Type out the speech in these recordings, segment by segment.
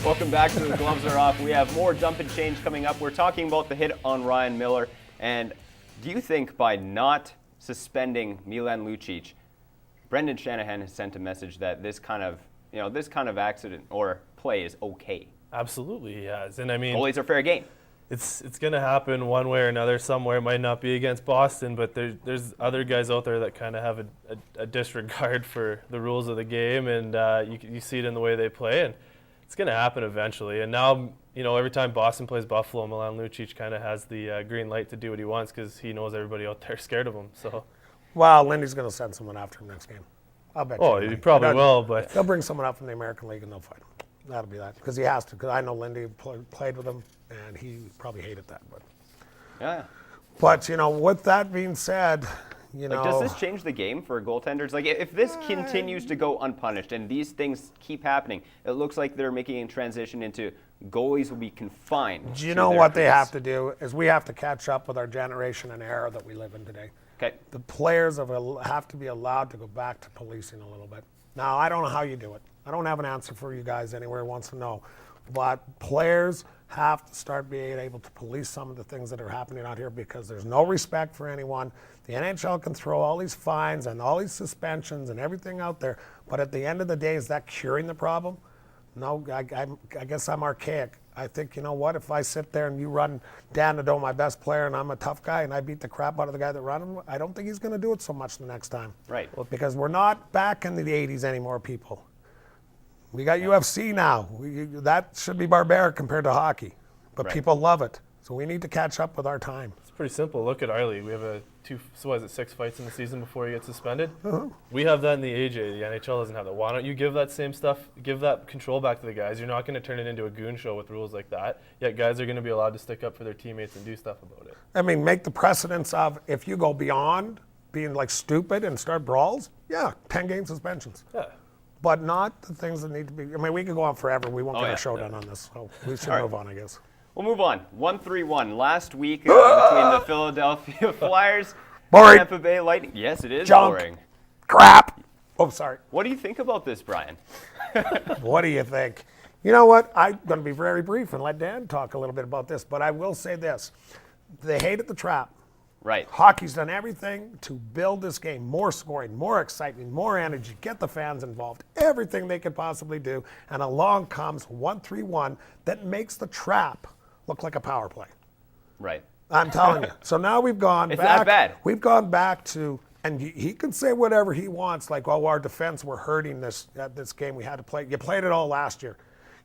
Welcome back to The Gloves Are Off. We have more Dump and Change coming up. We're talking about the hit on Ryan Miller. And do you think by not suspending Milan Lucic, Brendan Shanahan has sent a message that this kind of accident or play is okay? Absolutely, he has. And I mean, goalies are fair game. It's going to happen one way or another somewhere. It might not be against Boston, but there's other guys out there that kind of have a disregard for the rules of the game, and you see it in the way they play, and it's going to happen eventually. And now, every time Boston plays Buffalo, Milan Lucic kind of has the green light to do what he wants because he knows everybody out there is scared of him. So, well, Lindy's going to send someone after him next game. I'll bet you. Oh, he probably will, but they'll bring someone up from the American League and they'll fight him. That'll be that because he has to. Because I know Lindy played with him, and he probably hated that. But yeah. But with that being said, does this change the game for goaltenders? Like, if this continues to go unpunished and these things keep happening, it looks like they're making a transition into goalies will be confined. Do you know what they have to do is we have to catch up with our generation and era that we live in today. Okay. The players have to be allowed to go back to policing a little bit. Now, I don't know how you do it. I don't have an answer for you guys anywhere who wants to know. But players have to start being able to police some of the things that are happening out here because there's no respect for anyone. The NHL can throw all these fines and all these suspensions and everything out there, but at the end of the day, is that curing the problem? No, I guess I'm archaic. I think, if I sit there and you run Dan Nadeau, my best player, and I'm a tough guy, and I beat the crap out of the guy that run him, I don't think he's going to do it so much the next time. Right. Well, because we're not back in the 80s anymore, people. We got UFC now. That should be barbaric compared to hockey, but people love it. So we need to catch up with our time. it's pretty simple. Look at Arlie. We have 6 fights in the season before he gets suspended? We have that in the AJ. The NHL doesn't have that. Why don't you give that same stuff, give that control back to the guys? You're not going to turn it into a goon show with rules like that. Yet guys are going to be allowed to stick up for their teammates and do stuff about it. I mean, make the precedence of if you go beyond being like stupid and start brawls, 10-game suspensions. Yeah. But not the things that need to be. I mean, we could go on forever. We won't get our show done on this. So we should move on, I guess. We'll move on. 1-3-1. Last week between the Philadelphia Flyers Boring. and Tampa Bay Lightning. Yes, it is Junk. boring. Crap. Oh, sorry. What do you think about this, Brian? What do you think? You know what? I'm going to be very brief and let Dan talk a little bit about this. But I will say this. They hated the trap. Right. Hockey's done everything to build this game. More scoring, more excitement, more energy, get the fans involved, everything they could possibly do. And along comes 1-3-1 that makes the trap look like a power play. Right. I'm telling you. So now we've gone back. It's that bad. We've gone back to, and he can say whatever he wants, like, oh, our defense were hurting this game. We had to play. You played it all last year.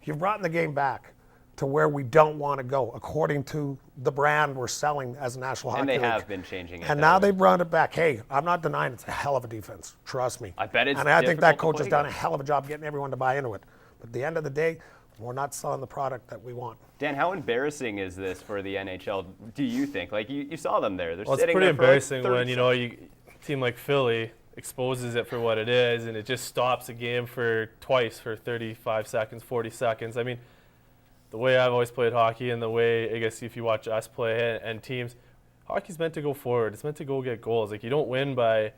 You've brought the game back to where we don't want to go, according to the brand we're selling as a National Hockey League. And they have been changing it. And now they brought it back. Hey, I'm not denying it's a hell of a defense. Trust me. I bet it's And I think that difficult coach to has play done a hell of a job getting everyone to buy into it. But at the end of the day, we're not selling the product that we want. Dan, how embarrassing is this for the NHL, do you think? Like, you saw them there. They're Well, it's sitting pretty there for embarrassing like 30 when, seconds. a team like Philly exposes it for what it is, and it just stops a game for 35 seconds, 40 seconds. I mean, the way I've always played hockey and the way, I guess, if you watch us play and teams, hockey's meant to go forward. It's meant to go get goals. Like, you don't win by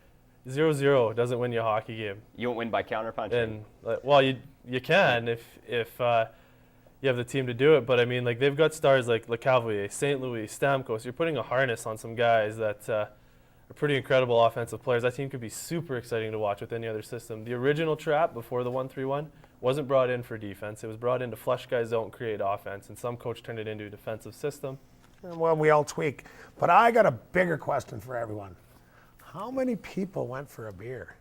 0-0. It doesn't win you a hockey game. You won't win by counterpunching. And, well, you can if you have the team to do it. But, I mean, like, they've got stars like LeCavalier, St. Louis, Stamkos. You're putting a harness on some guys that are pretty incredible offensive players. That team could be super exciting to watch with any other system. The original trap before the 1-3-1 wasn't brought in for defense. It was brought in to flush guys out and create offense, and some coach turned it into a defensive system. Well, we all tweak. But I got a bigger question for everyone. How many people went for a beer?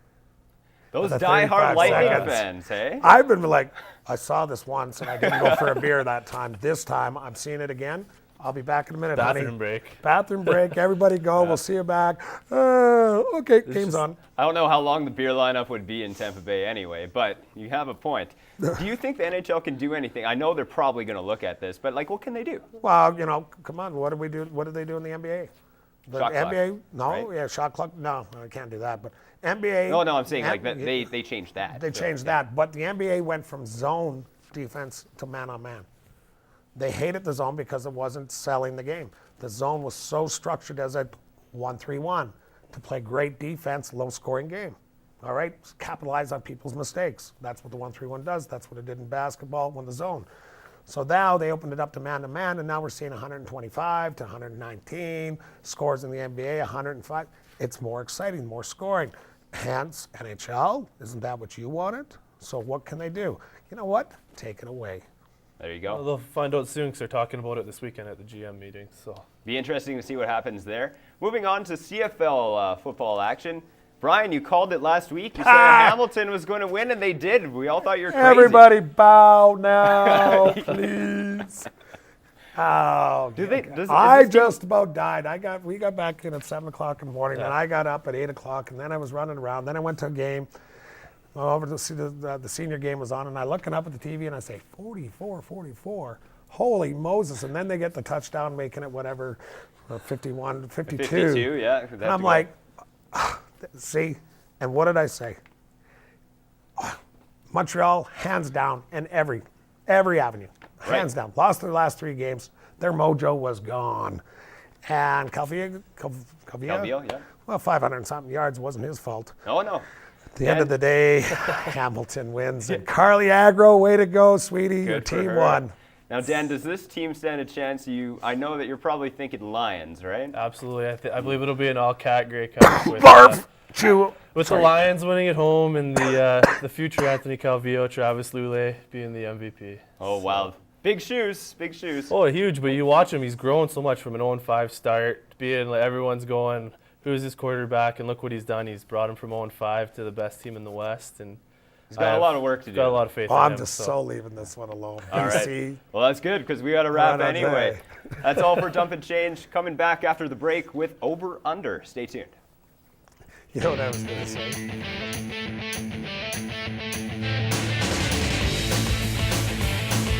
Those the diehard 35 Lightning seconds. fans, hey? I've been like, I saw this once and I didn't go for a beer that time. This time I'm seeing it again. I'll be back in a minute, Bathroom honey. break. Bathroom break. Everybody go. We'll see you back. Okay, game's on. I don't know how long the beer lineup would be in Tampa Bay anyway, but you have a point. Do you think the NHL can do anything? I know they're probably going to look at this, but like, what can they do? Well, come on. What do we do? What do they do in the NBA? The Shot clock, NBA? No, right? yeah, shot clock. No, I can't do that. But NBA. No, I'm saying like they changed that. They changed that. But the NBA went from zone defense to man-on-man. They hated the zone because it wasn't selling the game. The zone was so structured as a 1-3-1 to play great defense, low-scoring game. All right, capitalize on people's mistakes. That's what the 1-3-1 does. That's what it did in basketball when the zone. So now they opened it up to man-to-man, and now we're seeing 125 to 119 scores in the NBA, 105. It's more exciting, more scoring. Hence, NHL, isn't that what you wanted? So what can they do? You know what? Take it away. There you Well, go. they'll find out soon because they're talking about it this weekend at the GM meeting. So Be interesting to see what happens there. Moving on to CFL football action. Brian, you called it last week. You said Hamilton was going to win, and they did. We all thought you were crazy. Everybody bow now, please. Oh, does just about died. We got back in at 7 o'clock in the morning, and I got up at 8 o'clock, and then I was running around. Then I went to a game. Over to see the senior game was on, and I looking up at the TV, and I say, 44. Holy Moses. And then they get the touchdown, making it whatever, 51, 52. 52, yeah. And I'm like, see, and what did I say? Montreal, hands down, in every avenue. Hands down. Lost their last 3 games. Their mojo was gone. And Calvillo, yeah. well, 500 and something yards wasn't his fault. Oh, no. At the end of the day, Hamilton wins. And Carly Agro, way to go, sweetie. Your Good for team her. won. Now, Dan, does this team stand a chance? I know that you're probably thinking Lions, right? absolutely, I believe it'll be an all-cat Grey Cup with, Barf! Chew. with the Lions winning at home and the future Anthony Calvillo, Travis Lulay being the MVP. Oh, wow. Big shoes, big shoes. Oh, huge! But you watch him; he's grown so much from an 0-5 start, being like everyone's going, "Who's his quarterback?" And look what he's done. He's brought him from 0-5 to the best team in the West, and He's got a lot of work to do. Got a lot of faith. Oh, in I'm him, just so leaving this one alone. All right. BC. Well, that's good because we got to wrap Right on anyway. day. That's all for Jump and Change. Coming back after the break with Over Under. Stay tuned. You know what I was going to say?